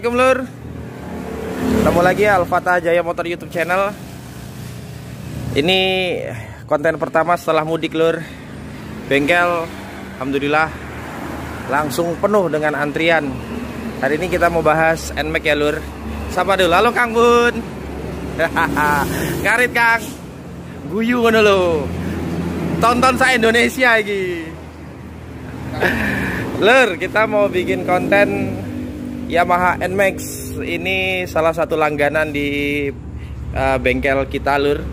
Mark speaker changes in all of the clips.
Speaker 1: Assalamualaikum lur. Ketemu lagi Alfata Jaya Motor YouTube channel. Ini konten pertama setelah mudik lur. Bengkel alhamdulillah langsung penuh dengan antrian. Hari ini kita mau bahas NMAX ya lur. Sapa dulu, halo Kang Bun. Ngarit Kang. Guyu ngono lho. Tonton saya Indonesia lagi. Lur, kita mau bikin konten Yamaha NMAX. Ini salah satu langganan di bengkel kita lur.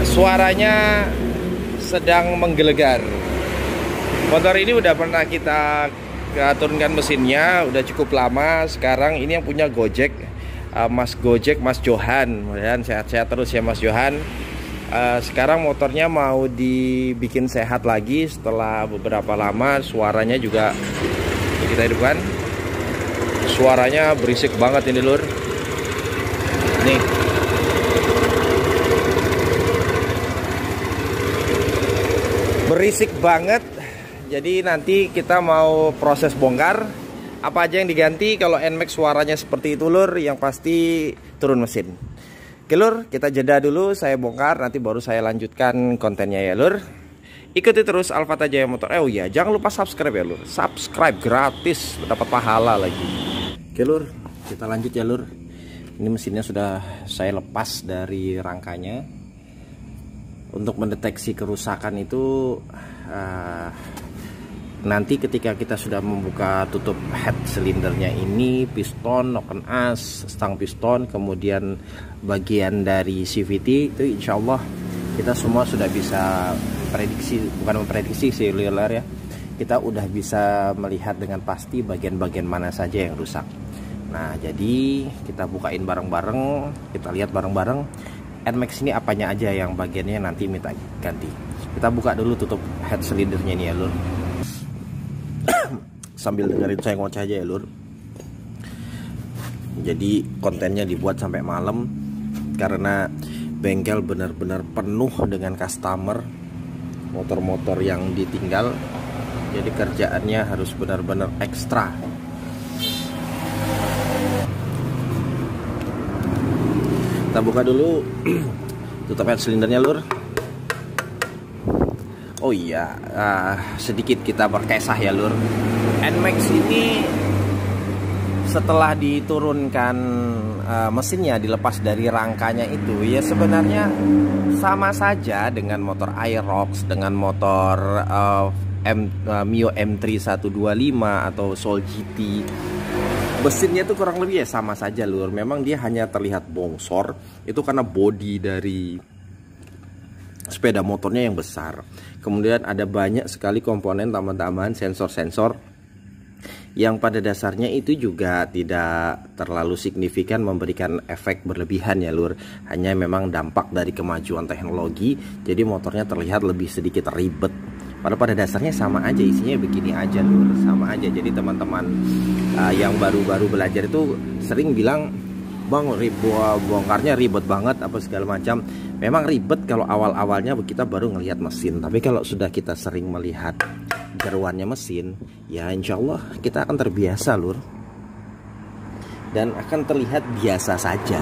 Speaker 1: Suaranya sedang menggelegar. Motor ini udah pernah kita turunkan mesinnya, udah cukup lama. Sekarang ini yang punya Gojek, Mas Gojek, Mas Johan. Mudah-mudahan sehat-sehat terus ya Mas Johan. Sekarang motornya mau dibikin sehat lagi setelah beberapa lama. Suaranya juga kita hidupkan. Suaranya berisik banget ini lur. Nih. Berisik banget. Jadi nanti kita mau proses bongkar. Apa aja yang diganti kalau NMAX suaranya seperti itu lur. Yang pasti turun mesin. Oke lur, kita jeda dulu. Saya bongkar, nanti baru saya lanjutkan kontennya ya lur. Ikuti terus Alfata Jaya Motor. Oh iya, jangan lupa subscribe ya lur. Subscribe gratis, dapat pahala lagi. Oke lur, kita lanjut ya lur. Ini mesinnya sudah saya lepas dari rangkanya. Untuk mendeteksi kerusakan itu nanti ketika kita sudah membuka tutup head silindernya ini, piston, noken as, stang piston, kemudian bagian dari CVT itu insya Allah kita semua sudah bisa prediksi, bukan memprediksi sih lur ya. Kita udah bisa melihat dengan pasti bagian-bagian mana saja yang rusak. Nah jadi kita bukain bareng-bareng, kita lihat bareng-bareng NMAX ini apanya aja yang bagiannya nanti minta ganti. Kita buka dulu tutup head silindernya ini ya lur. Sambil dengerin saya ngoceh aja ya lur. Jadi kontennya dibuat sampai malam karena bengkel benar-benar penuh dengan customer, motor-motor yang ditinggal. Jadi kerjaannya harus benar-benar ekstra. Kita buka dulu tutup head silindernya lur. Oh iya, sedikit kita berkisah ya lur. NMAX ini setelah diturunkan mesinnya, dilepas dari rangkanya itu, ya sebenarnya sama saja dengan motor Aerox, dengan motor Mio M3 125 atau Soul GT. Mesinnya tuh kurang lebih ya sama saja lur. Memang dia hanya terlihat bongsor. Itu karena bodi dari sepeda motornya yang besar. Kemudian ada banyak sekali komponen tambahan-tambahan sensor-sensor yang pada dasarnya itu juga tidak terlalu signifikan memberikan efek berlebihan ya lur. Hanya memang dampak dari kemajuan teknologi. Jadi motornya terlihat lebih sedikit ribet. Padahal pada dasarnya sama aja, isinya begini aja lur, sama aja. Jadi teman-teman yang baru-baru belajar itu sering bilang, bang bongkarnya ribet banget apa segala macam. Memang ribet kalau awal-awalnya kita baru ngelihat mesin. Tapi kalau sudah kita sering melihat jeruannya mesin, ya insya Allah kita akan terbiasa lur. Dan akan terlihat biasa saja.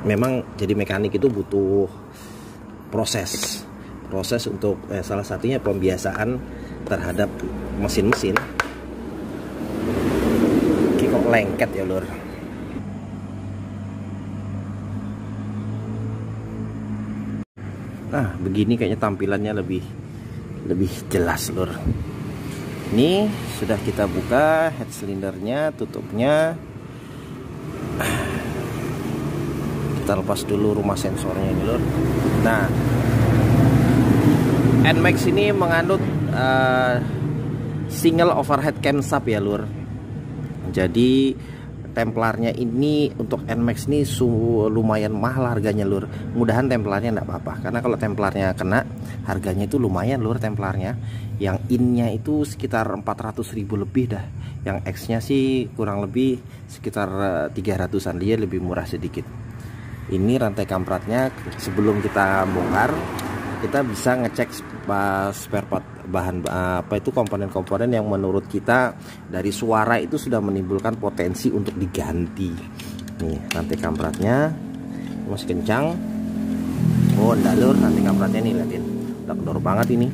Speaker 1: Memang jadi mekanik itu butuh proses untuk salah satunya pembiasaan terhadap mesin-mesin. Oke, kok lengket ya lur. Nah begini kayaknya tampilannya lebih jelas lur. Ini sudah kita buka head silindernya, tutupnya. Kita lepas dulu rumah sensornya ini lur. Nah NMAX ini menganut single overhead camshaft ya lur. Jadi templarnya ini untuk NMAX ini lumayan mahal harganya lur. Mudahan templarnya enggak apa-apa, karena kalau templarnya kena harganya itu lumayan lur templarnya. Yang innya itu sekitar 400.000 lebih dah. Yang X-nya sih kurang lebih sekitar 300-an, dia lebih murah sedikit. Ini rantai kampratnya. Sebelum kita bongkar, kita bisa ngecek spare part komponen-komponen yang menurut kita dari suara itu sudah menimbulkan potensi untuk diganti. Nih rantai kampratnya masih kencang. Oh enggak lur, rantai kampratnya nih liatin udah kendor banget ini.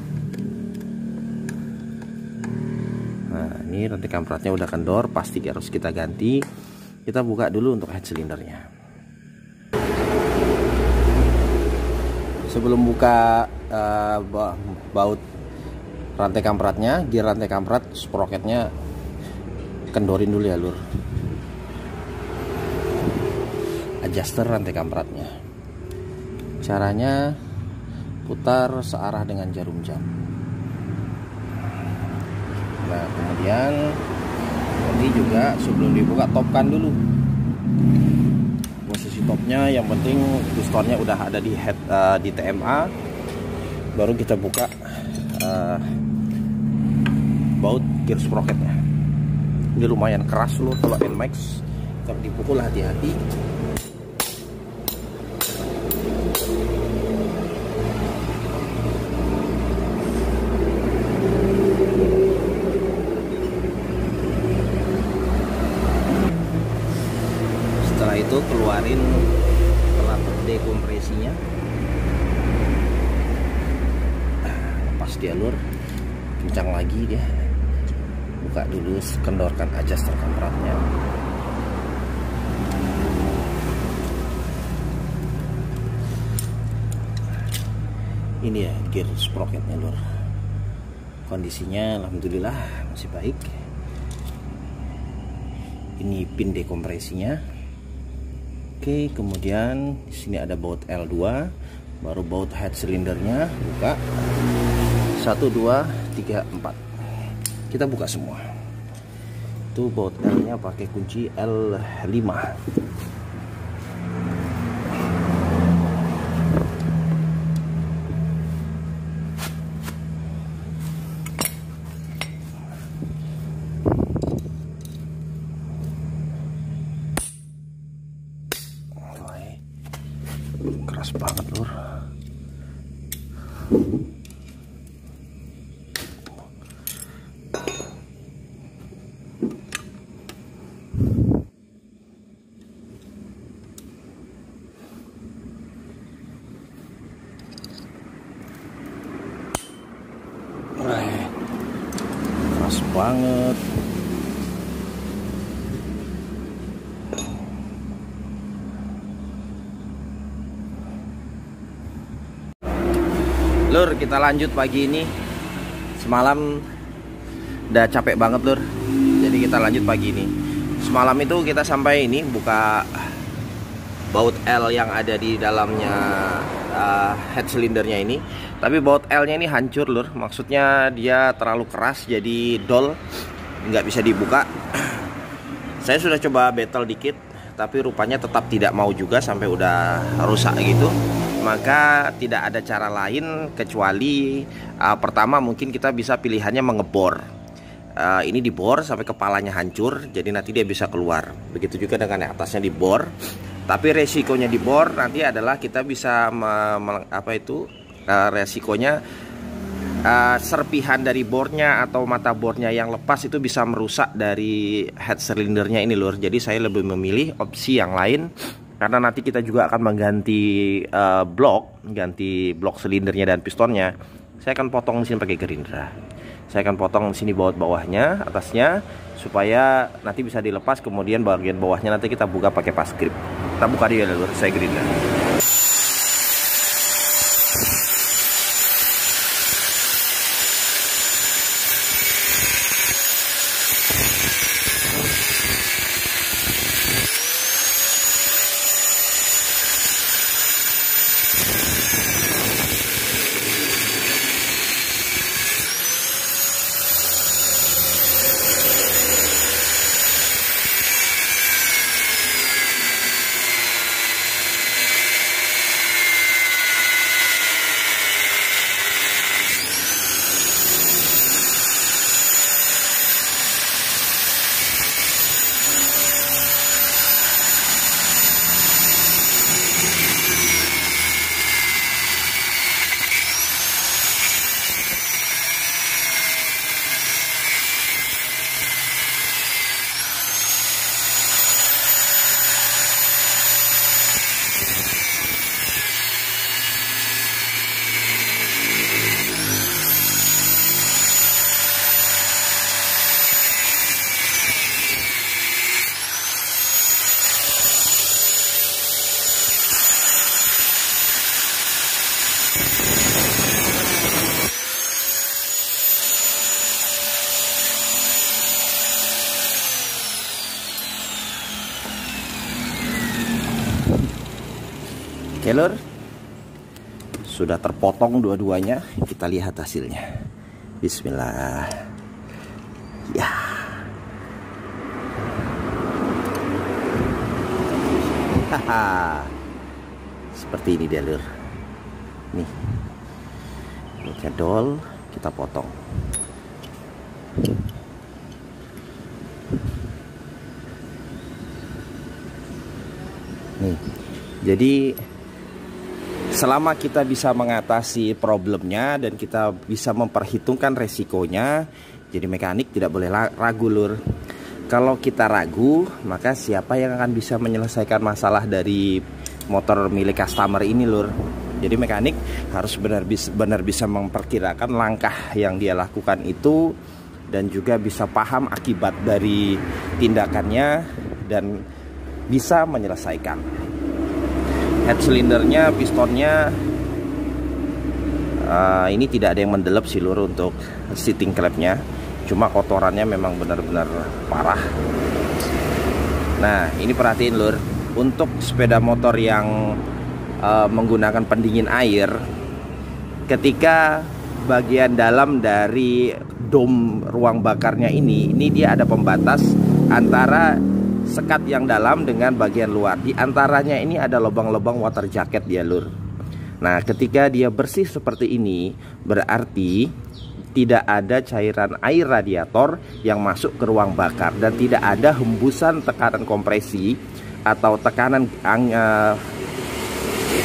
Speaker 1: Nah ini rantai kampratnya udah kendor, pasti harus kita ganti. Kita buka dulu untuk head silindernya. Sebelum buka baut rantai kampratnya, gear rantai kamprat, sprocketnya kendorin dulu ya lur. Adjuster rantai kampratnya. Caranya putar searah dengan jarum jam. Nah kemudian ini juga sebelum dibuka topkan dulu. Posisi topnya yang penting pistonnya udah ada di head di TMA, baru kita buka baut gear sprocketnya. Ini lumayan keras loh kalau NMAX, kalau dipukul hati-hati. Setelah itu keluarin pelat dekompresinya, lepas dia lur, kencang lagi dia. Buka dulu, kendorkan adjuster kampratnya. Ini ya gear sprocketnya lur, kondisinya alhamdulillah masih baik. Ini pin dekompresinya. Oke, kemudian di sini ada baut L2, baru baut head silindernya, buka 1 2 3 4. Kita buka semua. Itu baut L-nya pakai kunci L5. Keras banget lur. Keras banget. Lur, kita lanjut pagi ini. Semalam udah capek banget lur, jadi kita lanjut pagi ini. Semalam itu kita sampai ini buka baut L yang ada di dalamnya head silindernya ini. Tapi baut L nya ini hancur lur, maksudnya dia terlalu keras jadi dol, nggak bisa dibuka. Saya sudah coba betel dikit, tapi rupanya tetap tidak mau juga sampai udah rusak gitu. Maka tidak ada cara lain kecuali pertama mungkin kita bisa pilihannya mengebor. Ini dibor sampai kepalanya hancur, jadi nanti dia bisa keluar. Begitu juga dengan yang atasnya dibor. Tapi resikonya dibor nanti adalah kita bisa resikonya serpihan dari bornya atau mata bornya yang lepas itu bisa merusak dari head silindernya ini lur. Jadi saya lebih memilih opsi yang lain. Karena nanti kita juga akan mengganti ganti blok silindernya dan pistonnya. Saya akan potong di sini pakai gerindra. Saya akan potong di sini baut bawahnya, atasnya, supaya nanti bisa dilepas. Kemudian bagian bawahnya nanti kita buka pakai pas grip. Kita buka dia dulu, saya gerindra. lur. Sudah terpotong dua-duanya. Kita lihat hasilnya. Bismillah. Ya. Haha. Seperti ini dia lur. Nih. Ini cendol kita potong. Nih. Jadi selama kita bisa mengatasi problemnya dan kita bisa memperhitungkan resikonya, jadi mekanik tidak boleh ragu lur. Kalau kita ragu, maka siapa yang akan bisa menyelesaikan masalah dari motor milik customer ini lur. Jadi mekanik harus benar bisa memperkirakan langkah yang dia lakukan itu, dan juga bisa paham akibat dari tindakannya dan bisa menyelesaikan. Head silindernya, pistonnya ini tidak ada yang mendelep sih lur untuk seating clamp-nya. Cuma kotorannya memang benar-benar parah. Nah, ini perhatiin lur, untuk sepeda motor yang menggunakan pendingin air, ketika bagian dalam dari dom ruang bakarnya ini dia ada pembatas antara sekat yang dalam dengan bagian luar. Di antaranya ini ada lubang-lubang water jacket dia lur. Nah, ketika dia bersih seperti ini, berarti tidak ada cairan air radiator yang masuk ke ruang bakar, dan tidak ada hembusan tekanan kompresi atau tekanan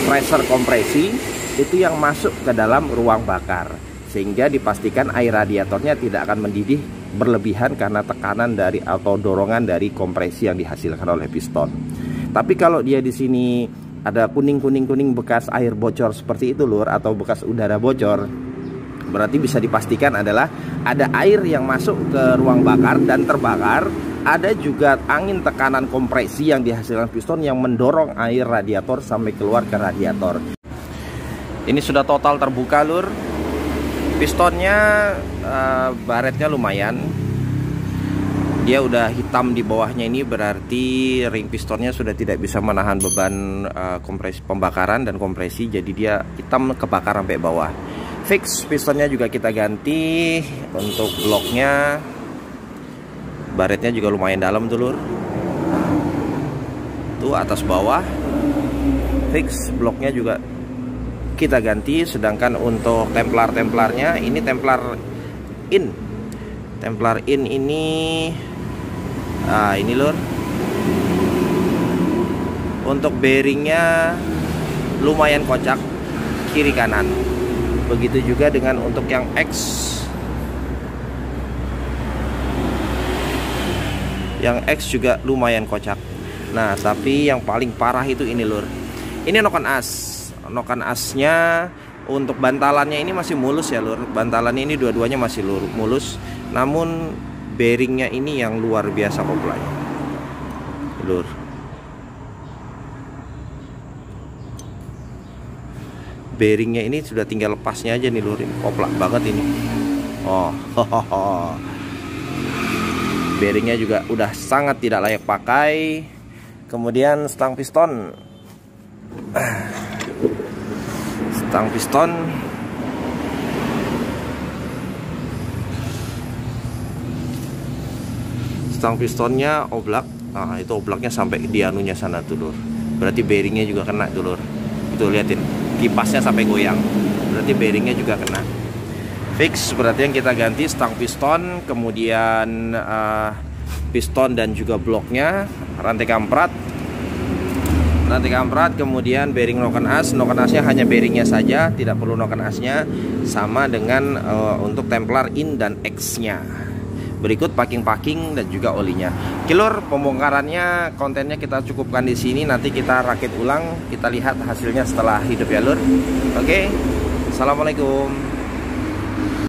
Speaker 1: pressure kompresi itu yang masuk ke dalam ruang bakar, sehingga dipastikan air radiatornya tidak akan mendidih berlebihan karena tekanan dari atau dorongan dari kompresi yang dihasilkan oleh piston. Tapi kalau dia di sini ada kuning bekas air bocor seperti itu lur, atau bekas udara bocor, berarti bisa dipastikan adalah ada air yang masuk ke ruang bakar dan terbakar. Ada juga angin tekanan kompresi yang dihasilkan piston yang mendorong air radiator sampai keluar ke radiator. Ini sudah total terbuka lur. Pistonnya baretnya lumayan. Dia udah hitam di bawahnya, ini berarti ring pistonnya sudah tidak bisa menahan beban kompresi pembakaran dan kompresi, jadi dia hitam kebakar sampai bawah. Fix pistonnya juga kita ganti. Untuk bloknya, baretnya juga lumayan dalam tuh lur. Tuh atas bawah. Fix bloknya juga kita ganti. Sedangkan untuk templarnya ini templar in ini ini lur. Untuk bearingnya lumayan kocak kiri kanan. Begitu juga dengan untuk yang X. Yang X juga lumayan kocak. Nah, tapi yang paling parah itu ini lur. Ini noken as. Noken asnya untuk bantalannya ini masih mulus ya lur. Bantalannya ini dua-duanya masih mulus. Namun bearingnya ini yang luar biasa koplanya lur. Bearingnya ini sudah tinggal lepasnya aja nih lur. Ini koplak banget ini. Bearingnya juga udah sangat tidak layak pakai. Kemudian stang piston. Stang pistonnya oblak. Nah, itu oblaknya sampai di anunya sana tuh lur. Berarti bearingnya juga kena tuh lur. Itu liatin, kipasnya sampai goyang. Berarti bearingnya juga kena. Fix, berarti yang kita ganti stang piston, kemudian piston dan juga bloknya, rantai kamprat, kemudian bearing noken as. Noken asnya hanya bearingnya saja, tidak perlu noken asnya. Sama dengan untuk templar in dan X nya. Berikut packing dan juga olinya. Kilur pembongkarannya, kontennya kita cukupkan di sini. Nanti kita rakit ulang, kita lihat hasilnya setelah hidup ya lur. Oke, assalamualaikum.